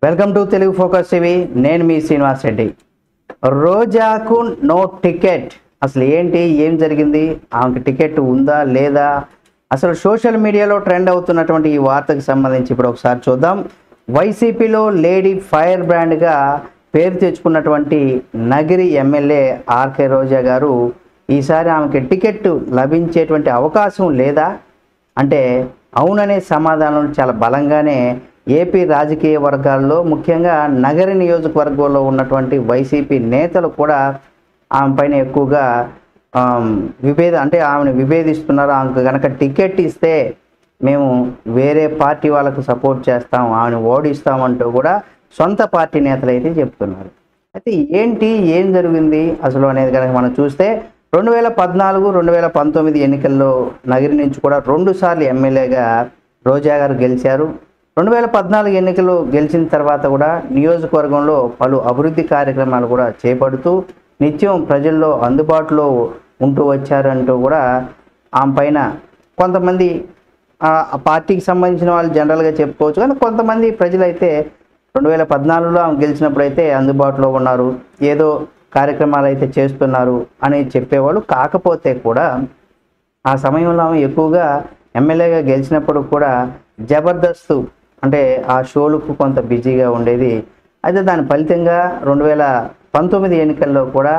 Welcome to Telugu Focus TV. నేను మీ శ్రీనివాస్ రెడ్డి. రోజాకు నో టికెట్. అసలు ఏంటి, ఏం జరిగింది, ఆమెకు టికెట్ ఉందా లేదా, అసలు సోషల్ మీడియాలో ట్రెండ్ అవుతున్నటువంటి ఈ వార్తకు సంబంధించి ఇప్పుడు ఒకసారి చూద్దాం. వైసీపీలో లేడీ ఫైర్ బ్రాండ్గా పేరు తెచ్చుకున్నటువంటి నగిరి ఎమ్మెల్యే ఆర్కే రోజా గారు ఈసారి ఆమెకి టికెట్ లభించేటువంటి అవకాశం లేదా అంటే అవుననే సమాధానం చాలా బలంగానే ఏపీ రాజకీయ వర్గాల్లో ముఖ్యంగా నగరి నియోజకవర్గంలో ఉన్నటువంటి వైసీపీ నేతలు కూడా ఆమె పైన ఎక్కువగా ఆమెను విభేదిస్తున్నారు. ఆమెకు కనుక టికెట్ ఇస్తే మేము వేరే పార్టీ వాళ్ళకు సపోర్ట్ చేస్తాం, ఆమెను ఓడిస్తామంటూ కూడా సొంత పార్టీ నేతలు అయితే చెప్తున్నారు. అయితే ఏంటి, ఏం జరిగింది అసలు అనేది కనుక మనం చూస్తే 2014, 2019 ఎన్నికల్లో నగిరి నుంచి కూడా 2 సార్లు ఎమ్మెల్యేగా రోజా గారు గెలిచారు. 2014 ఎన్నికలు గెలిచిన తర్వాత కూడా నియోజకవర్గంలో పలు అభివృద్ధి కార్యక్రమాలు కూడా చేపడుతూ నిత్యం ప్రజల్లో అందుబాటులో ఉంటూ వచ్చారంటూ కూడా ఆమె పైన కొంతమంది ఆ పార్టీకి సంబంధించిన వాళ్ళు జనరల్గా చెప్పుకోవచ్చు, కానీ కొంతమంది ప్రజలైతే 2014లో ఆమె గెలిచినప్పుడు అయితే అందుబాటులో ఉన్నారు, ఏదో కార్యక్రమాలు అయితే చేస్తున్నారు అని చెప్పేవాళ్ళు. కాకపోతే కూడా ఆ సమయంలో ఆమె ఎక్కువగా ఎమ్మెల్యేగా గెలిచినప్పుడు కూడా జబర్దస్త్ అంటే ఆ షోలకు కొంత బిజీగా ఉండేది. అయితే దాని ఫలితంగా 2019 ఎన్నికల్లో కూడా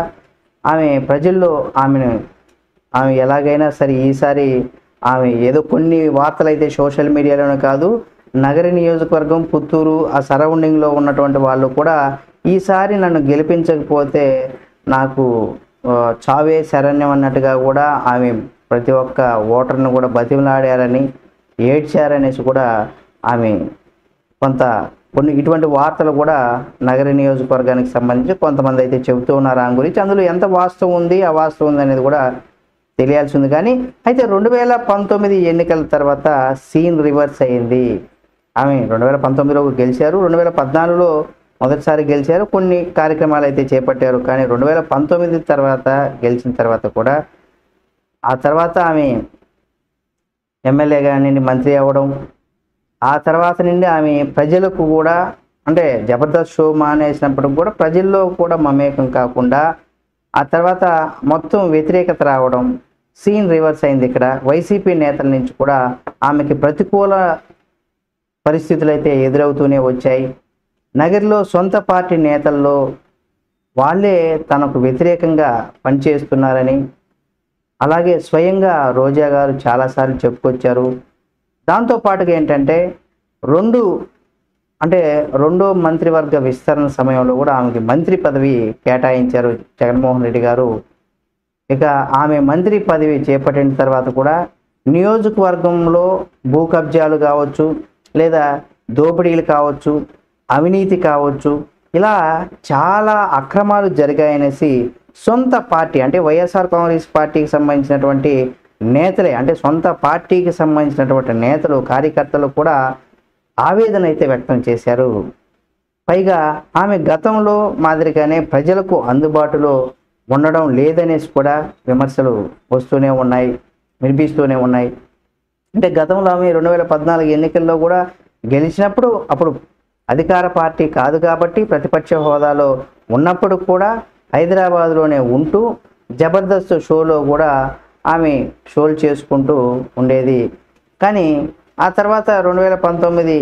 ఆమె ప్రజల్లో ఆమె ఎలాగైనా సరే ఈసారి ఆమె ఏదో కొన్ని వార్తలు అయితే సోషల్ మీడియాలోనే కాదు, నగరి నియోజకవర్గం, పుత్తూరు ఆ సరౌండింగ్లో ఉన్నటువంటి వాళ్ళు కూడా ఈసారి నన్ను గెలిపించకపోతే నాకు చావే శరణ్యం అన్నట్టుగా కూడా ఆమె ప్రతి ఒక్క ఓటర్ను కూడా బతిమలాడారని, ఏడ్చారనేసి కూడా ఆమె కొన్ని ఇటువంటి వార్తలు కూడా నగర నియోజకవర్గానికి సంబంధించి కొంతమంది అయితే చెబుతూ ఉన్నారు ఆమె గురించి. అందులో ఎంత వాస్తవం ఉంది, అవాస్తవం ఉంది అనేది కూడా తెలియాల్సి ఉంది. కానీ అయితే 2019 ఎన్నికల తర్వాత సీన్ రివర్స్ అయింది. ఆమె 2019లో గెలిచారు, 2014లో మొదటిసారి గెలిచారు, కొన్ని కార్యక్రమాలు అయితే చేపట్టారు. కానీ 2019 తర్వాత గెలిచిన తర్వాత కూడా ఆ తర్వాత ఆమె ఎమ్మెల్యేగా నుండి మంత్రి అవ్వడం, ఆ తర్వాత నుండి ఆమె ప్రజలకు కూడా అంటే జబర్దస్త్ షో మానేసినప్పుడు కూడా ప్రజల్లో కూడా మమేకం కాకుండా ఆ తర్వాత మొత్తం వ్యతిరేకత రావడం, సీన్ రివర్స్ అయింది. ఇక్కడ వైసీపీ నేతల నుంచి కూడా ఆమెకి ప్రతికూల పరిస్థితులు అయితే ఎదురవుతూనే వచ్చాయి. నగరిలో సొంత పార్టీ నేతల్లో వాళ్ళే తనకు వ్యతిరేకంగా పనిచేస్తున్నారని అలాగే స్వయంగా రోజా గారు చాలాసార్లు చెప్పుకొచ్చారు. దాంతోపాటుగా ఏంటంటే రెండో మంత్రివర్గ విస్తరణ సమయంలో కూడా ఆమెకి మంత్రి పదవి కేటాయించారు జగన్మోహన్ రెడ్డి గారు. ఇక ఆమె మంత్రి పదవి చేపట్టిన తర్వాత కూడా నియోజకవర్గంలో భూ కబ్జాలు కావచ్చు, లేదా దోపిడీలు కావచ్చు, అవినీతి కావచ్చు, ఇలా చాలా అక్రమాలు జరిగాయనేసి సొంత పార్టీ అంటే వైఎస్ఆర్ కాంగ్రెస్ పార్టీకి సంబంధించినటువంటి నేతలే అంటే సొంత పార్టీకి సంబంధించినటువంటి నేతలు, కార్యకర్తలు కూడా ఆవేదన అయితే వ్యక్తం చేశారు. పైగా ఆమె గతంలో మాదిరిగానే ప్రజలకు అందుబాటులో ఉండడం లేదనేసి కూడా విమర్శలు వస్తూనే ఉన్నాయి, వినిపిస్తూనే ఉన్నాయి. అంటే గతంలో ఆమె 2014 ఎన్నికల్లో కూడా గెలిచినప్పుడు అప్పుడు అధికార పార్టీ కాదు కాబట్టి ప్రతిపక్ష హోదాలో ఉన్నప్పుడు కూడా హైదరాబాద్లోనే ఉంటూ జబర్దస్త్ షోలో కూడా ఆమె షోలు చేసుకుంటూ ఉండేది. కానీ ఆ తర్వాత 2019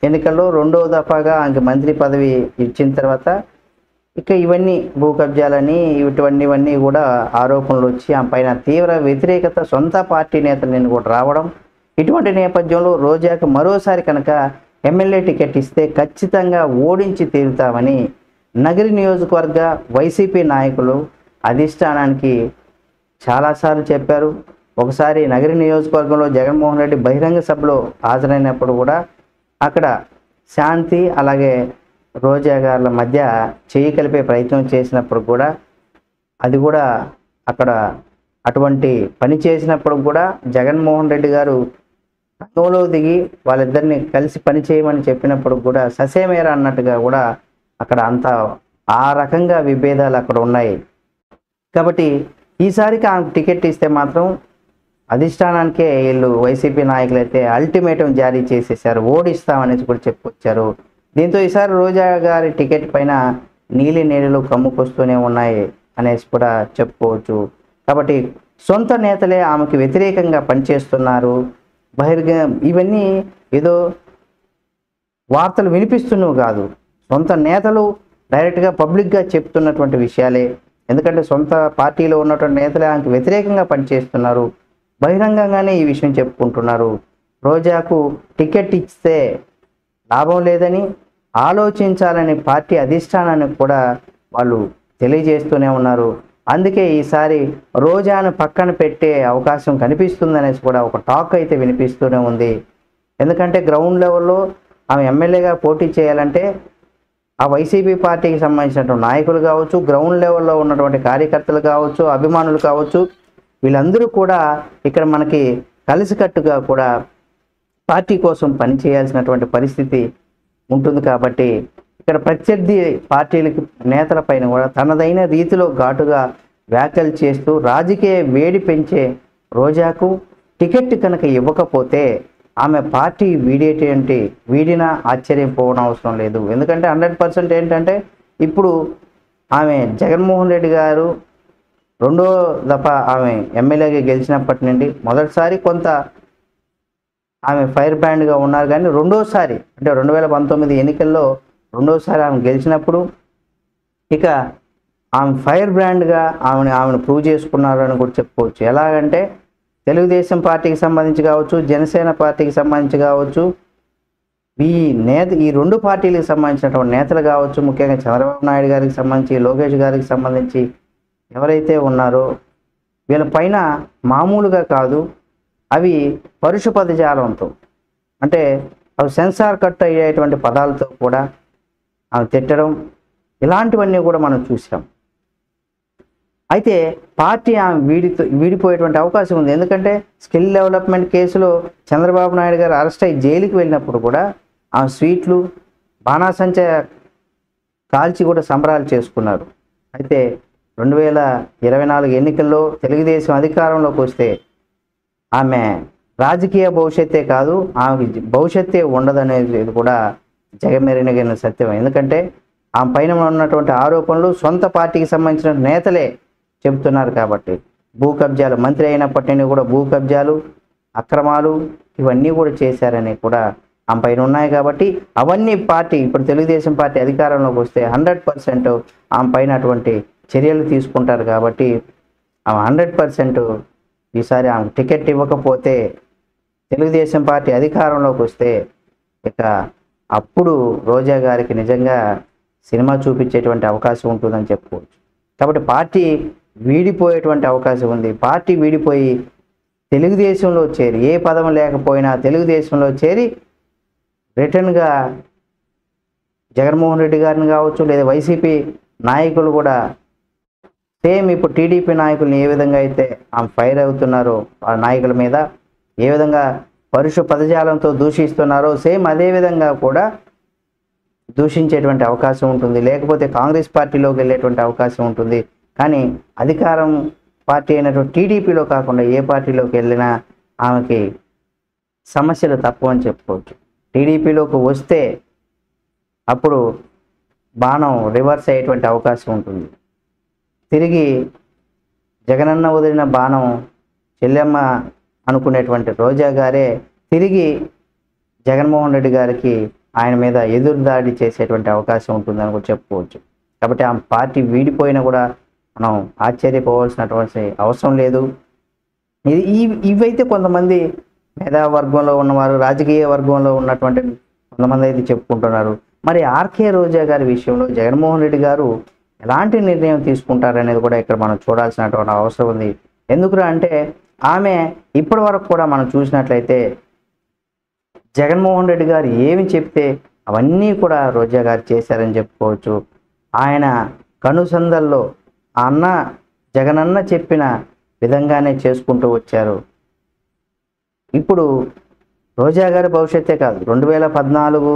ఎన్నికల్లో 2వ దఫాగా ఆమెకి మంత్రి పదవి ఇచ్చిన తర్వాత ఇక ఇవన్నీ భూ కబ్జాలని ఇవన్నీ కూడా ఆరోపణలు వచ్చి ఆమె పైన తీవ్ర వ్యతిరేకత సొంత పార్టీ నేతల నుండి కూడా రావడం, ఇటువంటి నేపథ్యంలో రోజాకు మరోసారి కనుక ఎమ్మెల్యే టికెట్ ఇస్తే ఖచ్చితంగా ఓడించి తీరుతామని నగరి నియోజకవర్గ వైసీపీ నాయకులు అధిష్టానానికి చాలాసార్లు చెప్పారు. ఒకసారి నగరి నియోజకవర్గంలో జగన్మోహన్ రెడ్డి బహిరంగ సభలో హాజరైనప్పుడు కూడా అక్కడ శాంతి అలాగే రోజా గారుల మధ్య చేయి కలిపే ప్రయత్నం చేసినప్పుడు కూడా అది కూడా అక్కడ అటువంటి పని చేసినప్పుడు కూడా జగన్మోహన్ రెడ్డి గారు రంగంలో దిగి వాళ్ళిద్దరిని కలిసి పని చేయమని చెప్పినప్పుడు కూడా ససేమేరా అన్నట్టుగా కూడా అక్కడ అంతా ఆ రకంగా విభేదాలు అక్కడ ఉన్నాయి. కాబట్టి ఈసారికి ఆమె టికెట్ ఇస్తే మాత్రం అధిష్టానానికే వీళ్ళు వైసీపీ నాయకులు అయితే అల్టిమేటం జారీ చేసేసారు, ఓడిస్తామనేసి కూడా చెప్పుకొచ్చారు. దీంతో ఈసారి రోజా గారి టికెట్ పైన నీలి నీడలు కమ్ముకొస్తూనే ఉన్నాయి అనేసి కూడా చెప్పుకోవచ్చు. కాబట్టి సొంత నేతలే ఆమెకి వ్యతిరేకంగా పనిచేస్తున్నారు. ఇవన్నీ ఏదో వార్తలు వినిపిస్తున్నవి కాదు, సొంత నేతలు డైరెక్ట్గా పబ్లిక్గా చెప్తున్నటువంటి విషయాలే. ఎందుకంటే సొంత పార్టీలో ఉన్నటువంటి నేతలే ఆమెకు వ్యతిరేకంగా పనిచేస్తున్నారు, బహిరంగంగానే ఈ విషయం చెప్పుకుంటున్నారు. రోజాకు టికెట్ ఇస్తే లాభం లేదని ఆలోచించాలని పార్టీ అధిష్టానానికి కూడా వాళ్ళు తెలియజేస్తూనే ఉన్నారు. అందుకే ఈసారి రోజాను పక్కన పెట్టే అవకాశం కనిపిస్తుందనేసి కూడా ఒక టాక్ అయితే వినిపిస్తూనే ఉంది. ఎందుకంటే గ్రౌండ్ లెవెల్లో ఆమె ఎమ్మెల్యేగా పోటీ చేయాలంటే ఆ వైసీపీ పార్టీకి సంబంధించినటువంటి నాయకులు కావచ్చు, గ్రౌండ్ లెవెల్లో ఉన్నటువంటి కార్యకర్తలు కావచ్చు, అభిమానులు కావచ్చు, వీళ్ళందరూ కూడా ఇక్కడ మనకి కలిసికట్టుగా కూడా పార్టీ కోసం పనిచేయాల్సినటువంటి పరిస్థితి ఉంటుంది. కాబట్టి ఇక్కడ ప్రత్యర్థి పార్టీలకి నేతల పైన కూడా తనదైన రీతిలో ఘాటుగా వ్యాఖ్యలు చేస్తూ రాజకీయ వేడి పెంచే రోజాకు టికెట్ కనుక ఇవ్వకపోతే ఆమె పార్టీ వీడినా ఆశ్చర్యం పోవడం అవసరం లేదు. ఎందుకంటే 100% ఏంటంటే ఇప్పుడు ఆమె జగన్మోహన్ రెడ్డి గారు రెండో దఫా ఆమె ఎమ్మెల్యేగా గెలిచినప్పటి నుండి మొదటిసారి కొంత ఆమె ఫైర్ బ్రాండ్గా ఉన్నారు, కానీ రెండోసారి అంటే 2019 ఎన్నికల్లో రెండోసారి ఆమె గెలిచినప్పుడు ఇక ఆమె ఫైర్ బ్రాండ్గా ఆమెను ప్రూవ్ చేసుకున్నారు అని కూడా చెప్పుకోవచ్చు. ఎలాగంటే తెలుగుదేశం పార్టీకి సంబంధించి కావచ్చు, జనసేన పార్టీకి సంబంధించి కావచ్చు, ఈ రెండు పార్టీలకు సంబంధించినటువంటి నేతలు కావచ్చు, ముఖ్యంగా చంద్రబాబు నాయుడు గారికి సంబంధించి, లోకేష్ గారికి సంబంధించి ఎవరైతే ఉన్నారో వీళ్ళ పైన మామూలుగా కాదు, అవి పరుష పదజాలంతో అంటే అవి సెన్సార్ కట్ అయ్యేటువంటి పదాలతో కూడా ఆమె తిట్టడం, ఇలాంటివన్నీ కూడా మనం చూసాం. అయితే పార్టీ ఆమె వీడిపోయేటువంటి అవకాశం ఉంది. ఎందుకంటే స్కిల్ డెవలప్మెంట్ కేసులో చంద్రబాబు నాయుడు గారు అరెస్ట్ అయ్యి జైలుకి వెళ్ళినప్పుడు కూడా ఆమె స్వీట్లు బాణాసంచ కాల్చి కూడా సంబరాలు చేసుకున్నారు. అయితే 2024 ఎన్నికల్లో తెలుగుదేశం అధికారంలోకి వస్తే ఆమె రాజకీయ భవిష్యత్తే కాదు, ఆమెకి భవిష్యత్తే ఉండదనేది కూడా జగమెరిగిన సత్యం. ఎందుకంటే ఆమె పైన ఉన్నటువంటి ఆరోపణలు సొంత పార్టీకి సంబంధించిన నేతలే చెబుతున్నారు. కాబట్టి భూ కబ్జాలు, మంత్రి అయినప్పటి నుండి కూడా భూ కబ్జాలు, అక్రమాలు ఇవన్నీ కూడా చేశారని కూడా ఆమె పైన ఉన్నాయి. కాబట్టి అవన్నీ పార్టీ ఇప్పుడు తెలుగుదేశం పార్టీ అధికారంలోకి వస్తే 100% ఆమె పైన అటువంటి చర్యలు తీసుకుంటారు. కాబట్టి ఆమె 100% ఈసారి ఆమె టికెట్ ఇవ్వకపోతే తెలుగుదేశం పార్టీ అధికారంలోకి వస్తే ఇక అప్పుడు రోజా గారికి నిజంగా సినిమా చూపించేటువంటి అవకాశం ఉంటుందని చెప్పుకోవచ్చు. కాబట్టి పార్టీ వీడిపోయేటువంటి అవకాశం ఉంది. పార్టీ వీడిపోయి తెలుగుదేశంలో చేరి, ఏ పదం లేకపోయినా తెలుగుదేశంలో చేరి రిటర్న్గా జగన్మోహన్ రెడ్డి గారిని కావచ్చు, లేదా వైసీపీ నాయకులు కూడా సేమ్ ఇప్పుడు టీడీపీ నాయకుల్ని ఏ విధంగా అయితే ఆమె ఫైర్ అవుతున్నారో, ఆ నాయకుల మీద ఏ విధంగా పరుష పదజాలంతో దూషిస్తున్నారో సేమ్ అదే విధంగా కూడా దూషించేటువంటి అవకాశం ఉంటుంది. లేకపోతే కాంగ్రెస్ పార్టీలోకి వెళ్ళేటువంటి అవకాశం ఉంటుంది. కానీ అధికారం పార్టీ అయినటువంటి టీడీపీలో కాకుండా ఏ పార్టీలోకి వెళ్ళినా ఆమెకి సమస్యలు తక్కువ అని చెప్పుకోవచ్చు. టీడీపీలోకి వస్తే అప్పుడు బాణం రివర్స్ అయ్యేటువంటి అవకాశం ఉంటుంది. తిరిగి జగనన్న వదిలిన బాణం చెల్లెమ్మ అనుకునేటువంటి రోజా గారే తిరిగి జగన్మోహన్ రెడ్డి గారికి ఆయన మీద ఎదురుదాడి చేసేటువంటి అవకాశం ఉంటుందని కూడా చెప్పుకోవచ్చు. కాబట్టి ఆ పార్టీ వీడిపోయినా కూడా మనం ఆశ్చర్యపోవాల్సినటువంటి అవసరం లేదు. ఇవైతే కొంతమంది మేధావర్గంలో ఉన్నవారు, రాజకీయ వర్గంలో ఉన్నటువంటి కొంతమంది అయితే చెప్పుకుంటున్నారు. మరి ఆర్కే రోజా గారి విషయంలో జగన్మోహన్ రెడ్డి గారు ఎలాంటి నిర్ణయం తీసుకుంటారనేది కూడా ఇక్కడ మనం చూడాల్సినటువంటి అవసరం ఉంది. ఎందుకు అంటే ఆమె ఇప్పటి వరకు కూడా మనం చూసినట్లయితే జగన్మోహన్ రెడ్డి గారు ఏమి చెప్తే అవన్నీ కూడా రోజా గారు చేశారని చెప్పుకోవచ్చు. ఆయన కనుసందల్లో జగనన్న చెప్పిన విధంగానే చేసుకుంటూ వచ్చారు. ఇప్పుడు రోజా గారి భవిష్యత్తే కాదు, 2014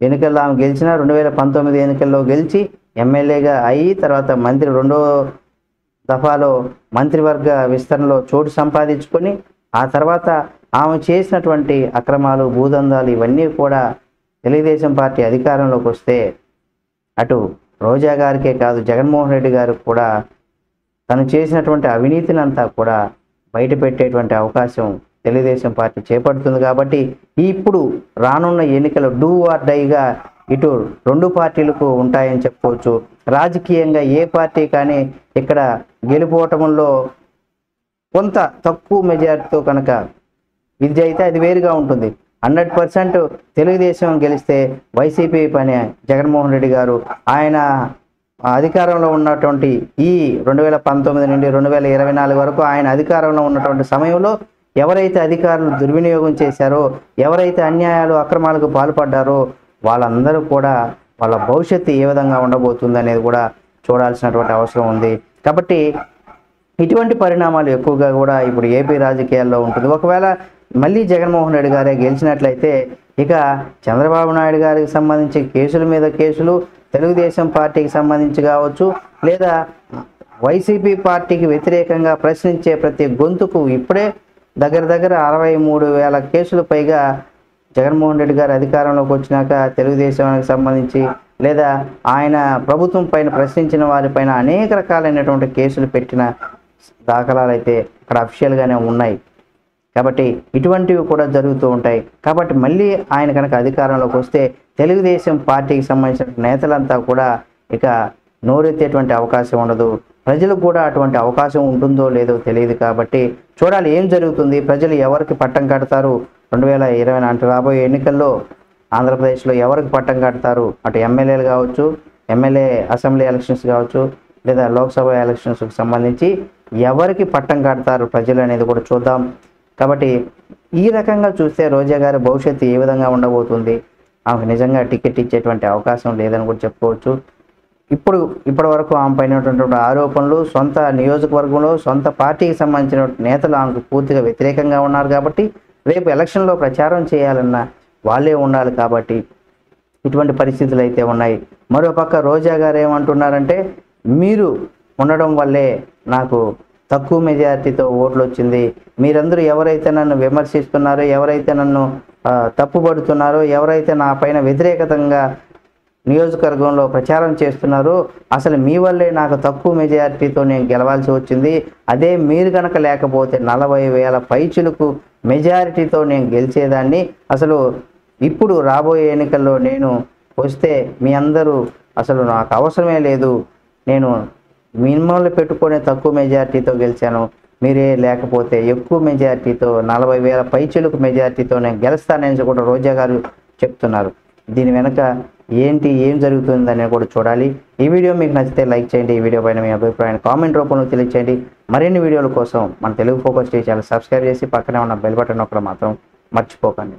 ఎన్నికల్లో ఆమె గెలిచిన, 2019 ఎన్నికల్లో గెలిచి ఎమ్మెల్యేగా అయ్యి తర్వాత మంత్రి రెండో దఫాలో మంత్రివర్గ విస్తరణలో చోటు సంపాదించుకొని ఆ తర్వాత ఆమె చేసినటువంటి అక్రమాలు, భూదందాలు ఇవన్నీ కూడా తెలుగుదేశం పార్టీ అధికారంలోకి వస్తే అటు రోజా గారికే కాదు జగన్మోహన్ రెడ్డి గారికి కూడా తను చేసినటువంటి అవినీతిని అంతా కూడా బయట పెట్టేటువంటి అవకాశం తెలుగుదేశం పార్టీ చేపడుతుంది. కాబట్టి ఇప్పుడు రానున్న ఎన్నికలు డూ ఆర్ డైగా ఇటు రెండు పార్టీలకు ఉంటాయని చెప్పుకోవచ్చు. రాజకీయంగా ఏ పార్టీ కానీ ఇక్కడ గెలుపోవటంలో కొంత తక్కువ మెజారిటీతో కనుక విద్య అయితే అది వేరుగా ఉంటుంది. 100% తెలుగుదేశం గెలిస్తే వైసీపీ పని జగన్మోహన్ రెడ్డి గారు ఆయన అధికారంలో ఉన్నటువంటి ఈ 2019 నుండి 2024 వరకు ఆయన అధికారంలో ఉన్నటువంటి సమయంలో ఎవరైతే అధికారులు దుర్వినియోగం చేశారో, ఎవరైతే అన్యాయాలు అక్రమాలకు పాల్పడ్డారో వాళ్ళందరూ కూడా వాళ్ళ భవిష్యత్తు ఏ విధంగా ఉండబోతుంది అనేది కూడా చూడాల్సినటువంటి అవసరం ఉంది. కాబట్టి ఇటువంటి పరిణామాలు ఎక్కువగా కూడా ఇప్పుడు ఏపీ రాజకీయాల్లో ఉంటుంది. ఒకవేళ మళ్ళీ జగన్మోహన్ రెడ్డి గారే గెలిచినట్లయితే ఇక చంద్రబాబు నాయుడు గారికి సంబంధించి కేసుల మీద కేసులు, తెలుగుదేశం పార్టీకి సంబంధించి కావచ్చు, లేదా వైసీపీ పార్టీకి వ్యతిరేకంగా ప్రశ్నించే ప్రతి గొంతుకు ఇప్పుడే దగ్గర 63,000 కేసులు పైగా జగన్మోహన్ రెడ్డి గారు అధికారంలోకి వచ్చినాక తెలుగుదేశానికి సంబంధించి లేదా ఆయన ప్రభుత్వం పైన ప్రశ్నించిన వారిపైన అనేక రకాలైనటువంటి కేసులు పెట్టిన దాఖలాలు అయితే అక్కడ అఫీషియల్గానే ఉన్నాయి. కాబట్టి ఇటువంటివి కూడా జరుగుతూ ఉంటాయి. కాబట్టి మళ్ళీ ఆయన కనుక అధికారంలోకి వస్తే తెలుగుదేశం పార్టీకి సంబంధించిన నేతలంతా కూడా ఇక నోరెత్తేటువంటి అవకాశం ఉండదు. ప్రజలకు కూడా అటువంటి అవకాశం ఉంటుందో లేదో తెలియదు. కాబట్టి చూడాలి ఏం జరుగుతుంది, ప్రజలు ఎవరికి పట్టం కడతారు 2020 అంటే రాబోయే ఎన్నికల్లో ఆంధ్రప్రదేశ్లో ఎవరికి పట్టం కడతారు, అటు ఎమ్మెల్యేలు కావచ్చు, ఎమ్మెల్యే అసెంబ్లీ ఎలక్షన్స్ కావచ్చు, లేదా లోక్సభ ఎలక్షన్స్కి సంబంధించి ఎవరికి పట్టం కడతారు ప్రజలు అనేది కూడా చూద్దాం. కాబట్టి ఈ రకంగా చూస్తే రోజా గారి భవిష్యత్తు ఏ విధంగా ఉండబోతుంది, ఆమెకు నిజంగా టికెట్ ఇచ్చేటువంటి అవకాశం లేదని కూడా చెప్పుకోవచ్చు. ఇప్పటి వరకు ఆమె పైనటువంటి ఆరోపణలు సొంత నియోజకవర్గంలో సొంత పార్టీకి సంబంధించిన నేతలు ఆమెకు పూర్తిగా వ్యతిరేకంగా ఉన్నారు. కాబట్టి రేపు ఎలక్షన్లో ప్రచారం చేయాలన్నా వాళ్ళే ఉండాలి. కాబట్టి ఇటువంటి పరిస్థితులు అయితే ఉన్నాయి. మరోపక్క రోజా గారు ఏమంటున్నారంటే, మీరు ఉండడం వల్లే నాకు తక్కువ మెజారిటీతో ఓట్లు వచ్చింది, మీరందరూ ఎవరైతే నన్ను విమర్శిస్తున్నారో, ఎవరైతే నన్ను తప్పుపడుతున్నారో, ఎవరైతే నా పైన వ్యతిరేకతంగా నియోజకవర్గంలో ప్రచారం చేస్తున్నారో అసలు మీ వల్లే నాకు తక్కువ మెజారిటీతో నేను గెలవాల్సి వచ్చింది. అదే మీరు కనుక లేకపోతే 40,000 పైచులకు మెజారిటీతో నేను గెలిచేదాన్ని. అసలు ఇప్పుడు రాబోయే ఎన్నికల్లో నేను వస్తే మీ అందరూ అసలు నాకు అవసరమే లేదు, నేను మిమ్మల్ని పెట్టుకునే తక్కువ మెజారిటీతో గెలిచాను, మీరే లేకపోతే ఎక్కువ మెజారిటీతో 40,000 పైచులకు మెజారిటీతో నేను గెలుస్తానని కూడా రోజా గారు చెప్తున్నారు. దీని వెనక ఏం జరుగుతుందని కూడా చూడాలి. ఈ వీడియో మీకు నచ్చితే లైక్ చేయండి. ఈ వీడియో పైన మీ అభిప్రాయాన్ని కామెంట్ రూపంలో తెలియచేయండి. మరిన్ని వీడియోల కోసం మన Telugu Focus TV channel subscribe చేసి పక్కనే ఉన్న బెల్ బటన్ నొక్కడం మాత్రం మర్చిపోకండి.